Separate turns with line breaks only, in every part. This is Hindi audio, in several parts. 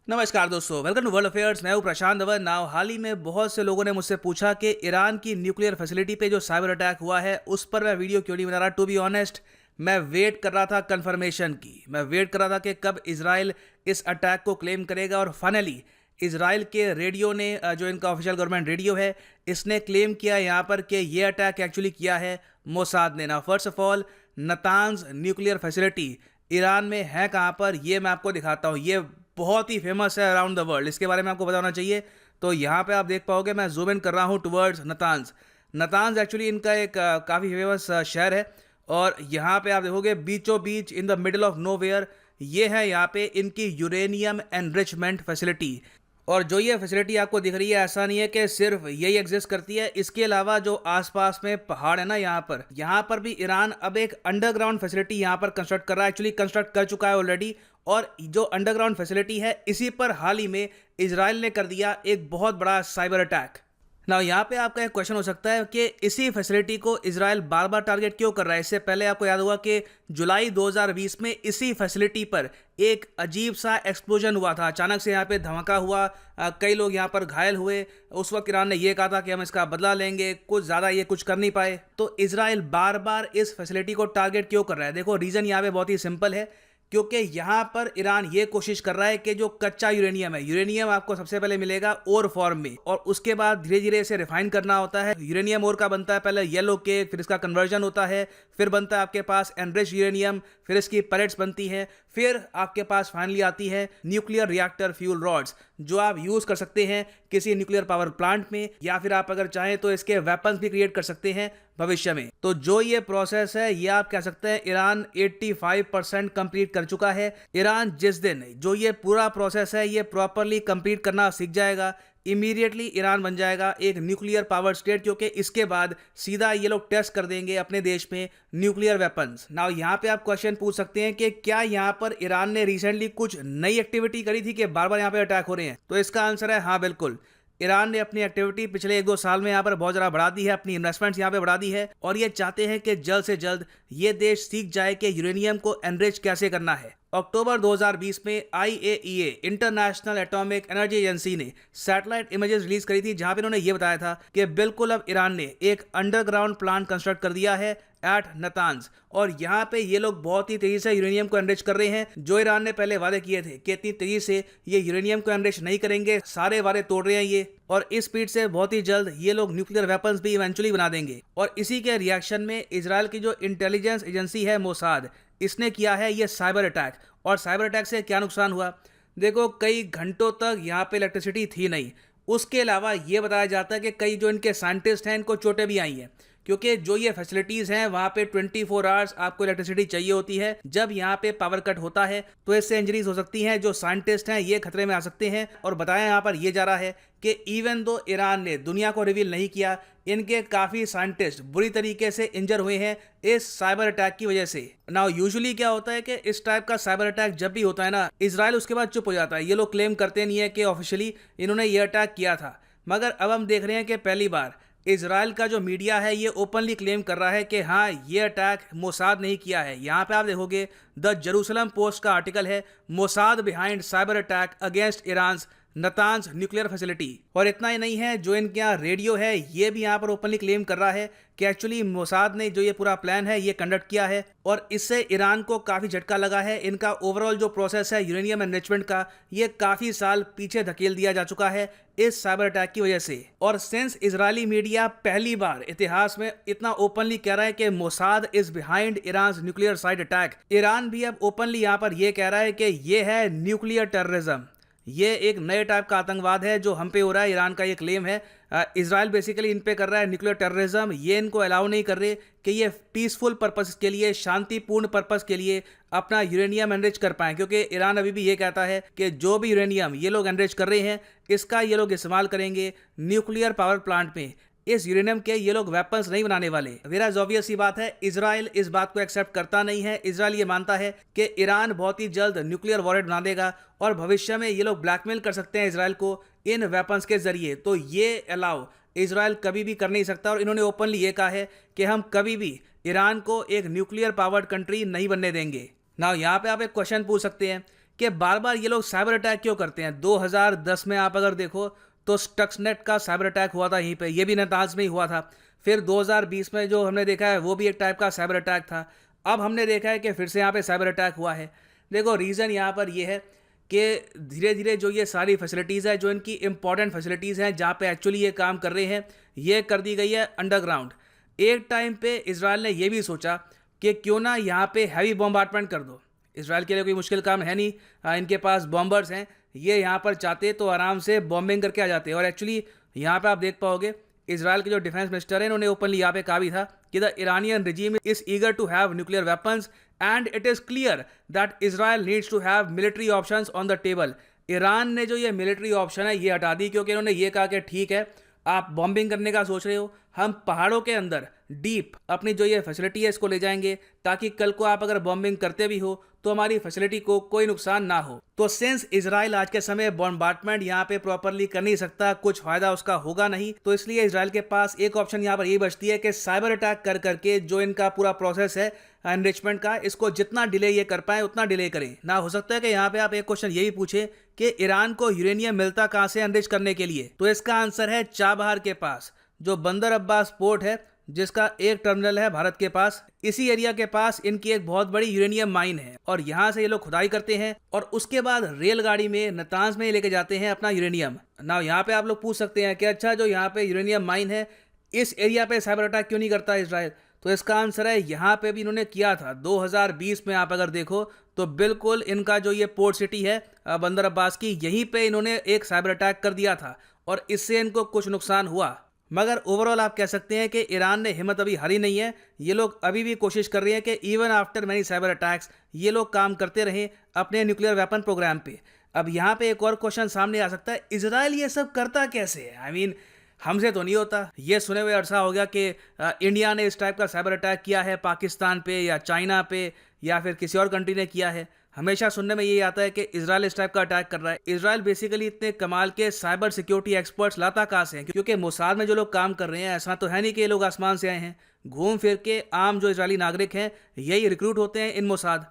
नमस्कार दोस्तों, वेलकम टू वर्ल्ड अफेयर्स। मैं हूं प्रशांत धवन। नाउ हाल ही में बहुत से लोगों ने मुझसे पूछा कि ईरान की न्यूक्लियर फैसिलिटी पे जो साइबर अटैक हुआ है उस पर मैं वीडियो क्यों नहीं बना रहा। टू बी ऑनेस्ट, मैं वेट कर रहा था कंफर्मेशन की। मैं वेट कर रहा था कि कब इसराइल इस अटैक को क्लेम करेगा और फाइनली इसराइल के रेडियो ने जो इनका ऑफिशियल गवर्नमेंट रेडियो है, इसने क्लेम किया यहाँ पर कि ये अटैक एक्चुअली किया है मोसाद ने। ना first of all, Natanz nuclear facility Iran में है कहाँ पर, ये मैं आपको दिखाता हूँ। ये बहुत ही फेमस है अराउंड द वर्ल्ड, इसके बारे में आपको बताना चाहिए। तो यहाँ पे आप देख पाओगे, मैं जूम इन कर रहा हूँ टुवर्ड्स नतान्ज। नतान्ज एक्चुअली इनका एक काफ़ी फेमस शहर है और यहाँ पे आप देखोगे बीचों बीच in the middle of nowhere ये है यहाँ पे इनकी यूरेनियम एनरिचमेंट फैसिलिटी। और जो ये फैसिलिटी आपको दिख रही है, ऐसा नहीं है कि सिर्फ यही एग्जिस्ट करती है। इसके अलावा जो आसपास में पहाड़ है ना, यहाँ पर भी ईरान अब एक अंडरग्राउंड फैसिलिटी यहाँ पर कंस्ट्रक्ट कर रहा है। एक्चुअली कंस्ट्रक्ट कर चुका है ऑलरेडी। और जो अंडरग्राउंड फैसिलिटी है, इसी पर हाल ही में इजराइल ने कर दिया एक बहुत बड़ा साइबर अटैक। ना यहाँ पे आपका एक क्वेश्चन हो सकता है कि इसी फैसिलिटी को इजराइल बार बार टारगेट क्यों कर रहा है। इससे पहले आपको याद होगा कि जुलाई 2020 में इसी फैसिलिटी पर एक अजीब सा एक्सप्लोजन हुआ था। अचानक से यहाँ पे धमाका हुआ, कई लोग यहाँ पर घायल हुए। उस वक्त ईरान ने यह कहा था कि हम इसका बदला लेंगे, कुछ ज़्यादा ये कुछ कर नहीं पाए। तो इजराइल बार बार इस फैसिलिटी को टारगेट क्यों कर रहा है? देखो, रीज़न यहाँ पे बहुत ही सिंपल है, क्योंकि यहाँ पर ईरान ये कोशिश कर रहा है कि जो कच्चा यूरेनियम है, यूरेनियम आपको सबसे पहले मिलेगा ओर फॉर्म में और उसके बाद धीरे धीरे इसे रिफाइन करना होता है। यूरेनियम ओर का बनता है पहले येलो केक, फिर इसका कन्वर्जन होता है, फिर बनता है आपके पास एनरिच यूरेनियम, फिर इसकी पैलेट्स बनती है, फिर आपके पास फाइनली आती है न्यूक्लियर रिएक्टर फ्यूल रॉड्स, जो आप यूज़ कर सकते हैं किसी न्यूक्लियर पावर प्लांट में, या फिर आप अगर चाहें तो इसके वेपन्स भी क्रिएट कर सकते हैं भविष्य में। तो जो ये प्रोसेस है, ये आप कह सकते हैं ईरान 85% कंप्लीट कर चुका है। ईरान जिस दिन जो ये पूरा प्रोसेस है ये प्रॉपरली कंप्लीट करना सीख जाएगा, इमीडिएटली ईरान बन जाएगा एक न्यूक्लियर पावर स्टेट, क्योंकि इसके बाद सीधा ये लोग टेस्ट कर देंगे अपने देश में न्यूक्लियर वेपन्स। नाउ यहाँ पे आप क्वेश्चन पूछ सकते हैं कि क्या यहाँ पर ईरान ने रिसेंटली कुछ नई एक्टिविटी करी थी कि बार बार यहाँ पे अटैक हो रहे हैं? तो इसका आंसर है हाँ, बिल्कुल। ईरान ने अपनी एक्टिविटी पिछले 1-2 साल में यहाँ पर बहुत ज़्यादा बढ़ा दी है, अपनी इन्वेस्टमेंट्स यहाँ पे बढ़ा दी है और ये चाहते हैं कि जल्द से जल्द ये देश सीख जाए कि यूरेनियम को एनरिच कैसे करना है। अक्टूबर 2020 में IAEA international atomic energy agency ने सैटेलाइट इमेजेस रिलीज करी थी, जहां पे उन्होंने ये बताया था कि बिल्कुल अब ईरान ने एक अंडरग्राउंड प्लांट कंस्ट्रक्ट कर दिया है एट नतान्ज, और यहाँ पे ये लोग बहुत ही तेजी से यूरेनियम को एनरिच कर रहे हैं। जो ईरान ने पहले वादे किए थे कि इतनी तेजी से ये यूरेनियम को एनरिच नहीं करेंगे, सारे वादे तोड़ रहे हैं ये, और इस स्पीड से बहुत ही जल्द ये लोग न्यूक्लियर वेपन्स भी इवेंचुअली बना देंगे। और इसी के रिएक्शन में इजराइल की जो इंटेलिजेंस एजेंसी है मोसाद, इसने किया है ये साइबर अटैक। और साइबर अटैक से क्या नुकसान हुआ? देखो, कई घंटों तक यहाँ पे इलेक्ट्रिसिटी थी नहीं। उसके अलावा ये बताया जाता है कि कई जो इनके साइंटिस्ट हैं, इनको चोटें भी आई हैं, क्योंकि जो ये फैसिलिटीज़ हैं वहाँ पे 24 आवर्स आपको इलेक्ट्रिसिटी चाहिए होती है। जब यहाँ पे पावर कट होता है तो इससे इंजरीज हो सकती हैं। जो साइंटिस्ट हैं ये खतरे में आ सकते हैं। और बताया यहाँ पर ये जा रहा है कि इवन दो ईरान ने दुनिया को रिवील नहीं किया, इनके काफ़ी साइंटिस्ट बुरी तरीके से इंजर हुए हैं इस साइबर अटैक की वजह से। नाउ यूजुअली क्या होता है कि इस टाइप का साइबर अटैक जब भी होता है ना, इजराइल उसके बाद चुप हो जाता है। ये लोग क्लेम करते नहीं है कि ऑफिशियली इन्होंने ये अटैक किया था, मगर अब हम देख रहे हैं कि पहली बार इजराइल का जो मीडिया है ये ओपनली क्लेम कर रहा है कि हाँ, ये अटैक मोसाद नहीं किया है। यहाँ पे आप देखोगे द जेरूसलम पोस्ट का आर्टिकल है, Mossad behind cyber attack against Iran Natanz nuclear facility. और इतना ही नहीं है, जो इनके यहाँ रेडियो है ये भी यहाँ पर ओपनली क्लेम कर रहा है कि एक्चुअली मोसाद ने जो ये पूरा प्लान है ये कंडक्ट किया है, और इससे ईरान को काफ़ी झटका लगा है। इनका ओवरऑल जो प्रोसेस है यूरेनियम एनरिचमेंट का, ये काफ़ी साल पीछे धकेल दिया जा चुका है इस साइबर अटैक की वजह से। और सिंस इजरायली मीडिया पहली बार इतिहास में इतना ओपनली कह रहा है कि Mossad is behind Iran nuclear side attack, Iran भी अब ओपनली यहाँ पर ये कह रहा है कि ये है न्यूक्लियर टेररिज्म। ये एक नए टाइप का आतंकवाद है जो हम पे हो रहा है। ईरान का ये क्लेम है, इजराइल बेसिकली इन पे कर रहा है न्यूक्लियर टेररिज्म। ये इनको अलाउ नहीं कर रहे कि ये पीसफुल पर्पस के लिए, शांतिपूर्ण पर्पस के लिए अपना यूरेनियम एनरिच कर पाएं, क्योंकि ईरान अभी भी ये कहता है कि जो भी यूरेनियम ये लोग एनरिच कर रहे हैं इसका ये लोग इस्तेमाल करेंगे न्यूक्लियर पावर प्लांट में। इस यूरेनियम के ये लोग वेपन्स नहीं बनाने वाले। वेराज ऑब्वियस सी बात है, इजराइल इस बात को एक्सेप्ट करता नहीं है। इजराइल ये मानता है कि ईरान बहुत ही जल्द न्यूक्लियर वॉरहेड बना देगा और भविष्य में ये लोग ब्लैकमेल कर सकते हैं इजराइल को इन वेपन्स के जरिए। तो ये अलाउ इजराइल कभी भी कर नहीं सकता, और इन्होंने ओपनली ये कहा है कि हम कभी भी ईरान को एक न्यूक्लियर पावर्ड कंट्री नहीं बनने देंगे। नाउ यहाँ पे आप एक क्वेश्चन पूछ सकते हैं कि बार बार ये लोग साइबर अटैक क्यों करते हैं। 2010 में आप अगर देखो तो स्टक्सनेट का साइबर अटैक हुआ था यहीं पे, ये भी नेताज में ही हुआ था। फिर 2020 में जो हमने देखा है वो भी एक टाइप का साइबर अटैक था। अब हमने देखा है कि फिर से यहाँ पे साइबर अटैक हुआ है। देखो रीज़न यहाँ पर ये है कि धीरे धीरे जो ये सारी फैसिलिटीज़ है, जो इनकी इंपॉर्टेंट फैसिलिटीज़ हैं जहाँ पे एक्चुअली ये काम कर रहे हैं, ये कर दी गई है अंडरग्राउंड। एक टाइम पे इजराइल ने ये भी सोचा कि क्यों ना यहाँ पे हैवी बॉम्बार्डमेंट कर दो। इजराइल के लिए कोई मुश्किल काम है नहीं, इनके पास बॉम्बर्स हैं, ये यहाँ पर चाहते तो आराम से बॉम्बिंग करके आ जाते। और एक्चुअली यहाँ पे आप देख पाओगे इजराइल के जो डिफेंस मिनिस्टर है इन्होंने ओपनली यहाँ पे कहा भी था कि the Iranian regime is eager to have nuclear weapons and it is clear that Israel needs to have military options on the table. Iran ने जो ये मिलिट्री ऑप्शन है ये हटा दी, क्योंकि इन्होंने ये कहा कि ठीक है आप बॉम्बिंग करने का सोच रहे हो, हम पहाड़ों के अंदर डीप अपनी जो ये फैसिलिटी है इसको ले जाएंगे, ताकि कल को आप अगर बॉम्बिंग करते भी हो तो हमारी फैसिलिटी को कोई नुकसान ना हो। तो सिंस इजराइल आज के समय बॉम्बार्डमेंट यहाँ पे प्रॉपरली कर नहीं सकता, कुछ फायदा उसका होगा नहीं, तो इसलिए इजराइल के पास एक ऑप्शन यहाँ पर ये बचती है कि साइबर अटैक कर करके जो इनका पूरा प्रोसेस है एनरिचमेंट का, इसको जितना डिले ये कर पाए उतना डिले करें ना। हो सकता है कि यहाँ पे आप एक क्वेश्चन ये भी पूछे कि ईरान को यूरेनियम मिलता कहाँ से एनरिच करने के लिए, तो इसका आंसर है चाबहार के पास, जो बंदर अब्बास पोर्ट है जिसका एक टर्मिनल है भारत के पास। इसी एरिया के पास इनकी एक बहुत बड़ी यूरेनियम माइन है और यहाँ से ये लोग खुदाई करते हैं और उसके बाद रेलगाड़ी में नतांज में लेके जाते हैं अपना यूरेनियम। ना यहाँ पे आप लोग पूछ सकते हैं कि अच्छा जो यहाँ पे यूरेनियम माइन है इस एरिया पे साइबर अटैक क्यों नहीं करता इजराइल, तो इसका आंसर है यहाँ पे भी इन्होंने किया था 2020 में। आप अगर देखो तो बिल्कुल इनका जो ये पोर्ट सिटी है बंदर अब्बास की, यहीं पे इन्होंने एक साइबर अटैक कर दिया था और इससे इनको कुछ नुकसान हुआ। मगर ओवरऑल आप कह सकते हैं कि ईरान ने हिम्मत अभी हारी नहीं है, ये लोग अभी भी कोशिश कर रहे हैं कि even after many cyber attacks ये लोग काम करते रहें अपने न्यूक्लियर वेपन प्रोग्राम पे। अब यहाँ पे एक और क्वेश्चन सामने आ सकता है, इजराइल ये सब करता कैसे है? आई मीन हमसे तो नहीं होता। ये सुने हुए अरसा हो गया कि इंडिया ने इस टाइप का साइबर अटैक किया है पाकिस्तान पे या चाइना पे या फिर किसी और कंट्री ने किया है। हमेशा सुनने में यही आता है कि इजराइल इस टाइप का अटैक कर रहा है। इजराइल बेसिकली इतने कमाल के साइबर सिक्योरिटी एक्सपर्ट्स लाता कहाँ से हैं? क्योंकि मोसाद में जो लोग काम कर रहे हैं ऐसा तो है नहीं कि ये लोग आसमान से आए हैं, घूम फिर के आम जो इजरायली नागरिक हैं यही रिक्रूट होते हैं इन मोसाद।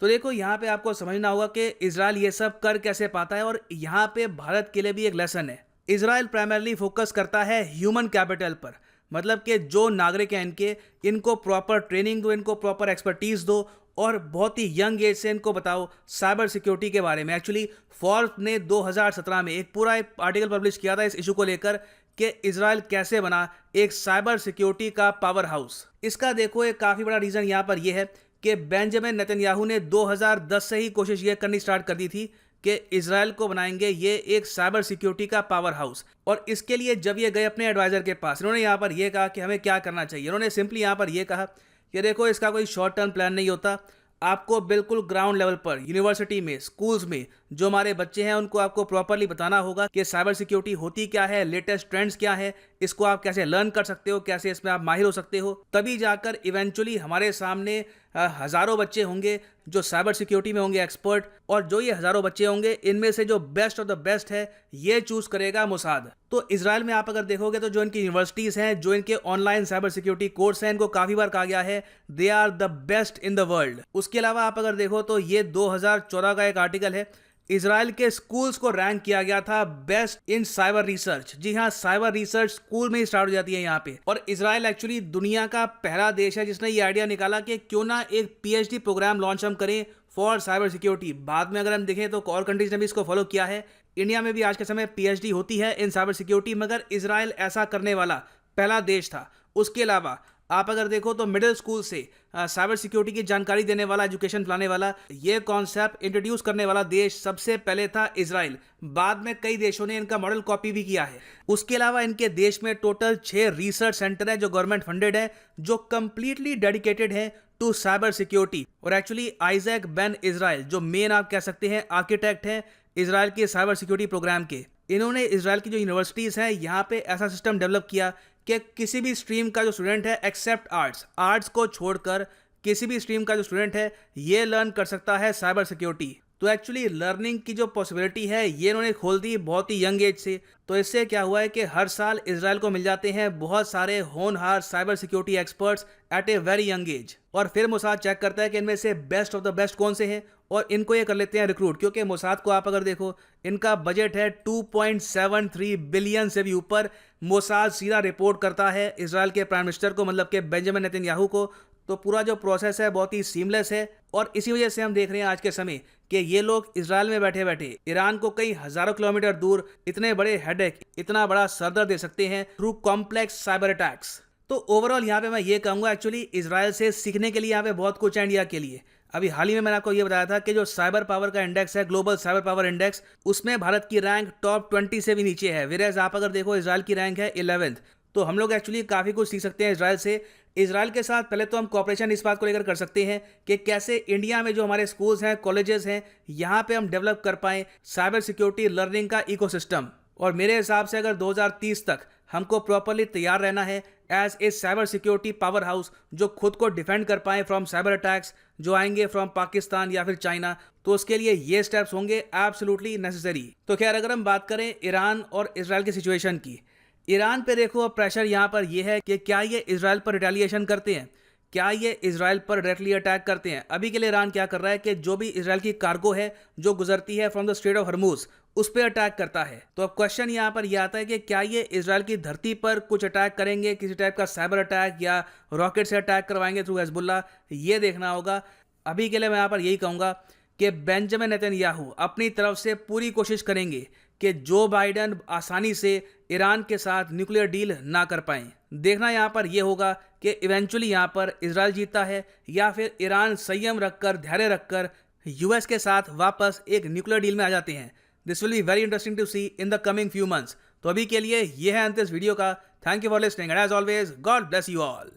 तो देखो यहाँ पे आपको समझना होगा कि इजराइल ये सब कर कैसे पाता है, और यहाँ पे भारत के लिए भी एक लेसन है। इजराइल प्राइमरली फोकस करता है ह्यूमन कैपिटल पर, मतलब कि जो नागरिक हैं इनको प्रॉपर ट्रेनिंग दो, इनको प्रॉपर एक्सपर्टीज दो और बहुत ही यंग एज से इनको बताओ साइबर सिक्योरिटी के बारे में। एक्चुअली फोर्ब्स ने 2017 में एक पूरा आर्टिकल पब्लिश किया था इस इशू को लेकर कि इजराइल कैसे बना एक साइबर सिक्योरिटी का पावर हाउस। इसका देखो एक काफ़ी बड़ा रीज़न यहाँ पर यह है कि बेंजामिन नेतन्याहू ने 2010 से ही कोशिश ये करनी स्टार्ट कर दी थी कि इजराइल को बनाएंगे ये एक साइबर सिक्योरिटी का पावर हाउस। और इसके लिए जब ये गए अपने एडवाइज़र के पास, इन्होंने यहाँ पर यह कहा कि हमें क्या करना चाहिए। इन्होंने सिंपली यहाँ पर यह कहा कि देखो इसका कोई शॉर्ट टर्म प्लान नहीं होता, आपको बिल्कुल ग्राउंड लेवल पर यूनिवर्सिटी में स्कूल्स में जो हमारे बच्चे हैं उनको आपको प्रॉपरली बताना होगा कि साइबर सिक्योरिटी होती क्या है, लेटेस्ट ट्रेंड्स क्या है, इसको आप कैसे लर्न कर सकते हो, कैसे इसमें आप माहिर हो सकते हो। तभी जाकर इवेंचुअली हमारे सामने हज़ारों बच्चे होंगे जो साइबर सिक्योरिटी में होंगे एक्सपर्ट, और जो ये हज़ारों बच्चे होंगे इनमें से जो बेस्ट ऑफ द बेस्ट है ये चूज़ करेगा मोसाद। तो इजराइल में आप अगर देखोगे तो जो इनकी यूनिवर्सिटीज़ हैं, जो इनके ऑनलाइन साइबर सिक्योरिटी कोर्स हैं, इनको काफ़ी बार कहा गया है they are the best in the world. उसके अलावा आप अगर देखो तो ये 2014 का एक आर्टिकल है, इजराइल के स्कूल्स को रैंक किया गया था बेस्ट इन साइबर रिसर्च। जी हाँ, साइबर रिसर्च स्कूल में ही स्टार्ट हो जाती है यहाँ पे। और इजराइल एक्चुअली दुनिया का पहला देश है जिसने ये आइडिया निकाला कि क्यों ना एक पीएचडी प्रोग्राम लॉन्च हम करें फॉर साइबर सिक्योरिटी। बाद में अगर हम देखें तो और कंट्रीज ने भी इसको फॉलो किया है। इंडिया में भी आज के समय पीएचडी होती है इन साइबर सिक्योरिटी, मगर इजराइल ऐसा करने वाला पहला देश था। उसके अलावा आप अगर देखो तो मिडिल स्कूल से साइबर सिक्योरिटी की जानकारी देने वाला, एजुकेशन पिलाने वाला, ये कॉन्सेप्ट इंट्रोड्यूस करने वाला देश सबसे पहले था इजराइल। बाद में कई देशों ने इनका मॉडल कॉपी भी किया है। उसके अलावा इनके देश में टोटल 6 रिसर्च सेंटर है जो गवर्नमेंट फंडेड है, जो कंप्लीटली डेडिकेटेड है टू साइबर सिक्योरिटी। और एक्चुअली आइजैक बेन इजराइल जो मेन आप कह सकते हैं आर्किटेक्ट हैं इजराइल के साइबर सिक्योरिटी प्रोग्राम के, इन्होंने इजराइल की जो यूनिवर्सिटीज़ हैं यहाँ पे ऐसा सिस्टम डेवलप किया कि किसी भी स्ट्रीम का जो स्टूडेंट है एक्सेप्ट आर्ट्स को छोड़कर किसी भी स्ट्रीम का जो स्टूडेंट है ये लर्न कर सकता है साइबर सिक्योरिटी। तो एक्चुअली लर्निंग की जो पॉसिबिलिटी है ये इन्होंने खोल दी बहुत ही यंग एज से। तो इससे क्या हुआ है कि हर साल इजराइल को मिल जाते हैं बहुत सारे होनहार cyber security experts eight a very young age, और फिर मोसाद चेक करता है कि इनमें से बेस्ट ऑफ द बेस्ट कौन से हैं और इनको ये कर लेते हैं रिक्रूट। क्योंकि मोसाद को आप अगर देखो, इनका बजट है 2.73 बिलियन से भी ऊपर। मोसाद सीधा रिपोर्ट करता है इजराइल के प्राइम मिनिस्टर को, मतलब के बेंजामिन नेतन्याहू को। तो पूरा जो प्रोसेस है बहुत ही सीमलेस है, और इसी वजह से हम देख रहे हैं आज के समय कि ये लोग इजराइल में बैठे बैठे ईरान को कई हजारों किलोमीटर दूर इतने बड़े हेडेक, इतना बड़ा सरदर्द दे सकते हैं थ्रू कॉम्प्लेक्स साइबर अटैक्स। तो ओवरऑल यहाँ पे मैं ये कहूँगा एक्चुअली इजराइल से सीखने के लिए यहाँ पे बहुत कुछ है इंडिया के लिए। अभी हाल ही में मैंने आपको ये बताया था कि जो साइबर पावर का इंडेक्स है, ग्लोबल साइबर पावर इंडेक्स, उसमें भारत की रैंक टॉप 20 से भी नीचे है। विरेज आप अगर देखो इजराइल की रैंक है 11th। तो हम लोग एक्चुअली काफ़ी कुछ सीख सकते हैं इजराइल से। इजराइल के साथ पहले तो हम कॉपरेशन इस बात को लेकर कर सकते हैं कि कैसे इंडिया में जो हमारे स्कूल्स हैं, कॉलेजेस हैं, यहाँ पे हम डेवलप कर पाएँ साइबर सिक्योरिटी लर्निंग का इकोसिस्टम। और मेरे हिसाब से अगर 2030 तक हमको प्रॉपरली तैयार रहना है as a cyber security powerhouse, जो खुद को डिफेंड कर पाए फ्रॉम साइबर अटैक्स जो आएंगे फ्रॉम पाकिस्तान या फिर चाइना, तो उसके लिए ये स्टेप्स होंगे एब्सोल्युटली नेसेसरी। तो खैर अगर हम बात करें ईरान और इजराइल की सिचुएशन की, ईरान पे देखो अब प्रेशर यहाँ पर यह है कि क्या ये इजराइल पर रिटेलिएशन करते हैं, क्या ये इजराइल पर डायरेक्टली अटैक करते हैं। अभी के लिए ईरान क्या कर रहा है कि जो भी इजराइल की कार्गो है जो गुजरती है फ्रॉम द स्ट्रेट ऑफ हरमुज, उस पर अटैक करता है। तो अब क्वेश्चन यहाँ पर यह आता है कि क्या ये इजराइल की धरती पर कुछ अटैक करेंगे, किसी टाइप का साइबर अटैक या रॉकेट से अटैक करवाएंगे थ्रू हिजबुल्लाह, ये देखना होगा। अभी के लिए मैं यहाँ पर यही कहूँगा कि बेंजामिन नेतन्याहू अपनी तरफ से पूरी कोशिश करेंगे कि जो बाइडन आसानी से ईरान के साथ न्यूक्लियर डील ना कर पाएं। देखना यहाँ पर यह होगा कि इवेंचुअली यहाँ पर इजराइल जीतता है या फिर ईरान संयम रखकर, धैर्य रखकर यूएस के साथ वापस एक न्यूक्लियर डील में आ जाते हैं। This will be very interesting to see in the coming few months. तो अभी के लिए यह है अंत इस वीडियो का। Thank you for listening and as always God bless you all.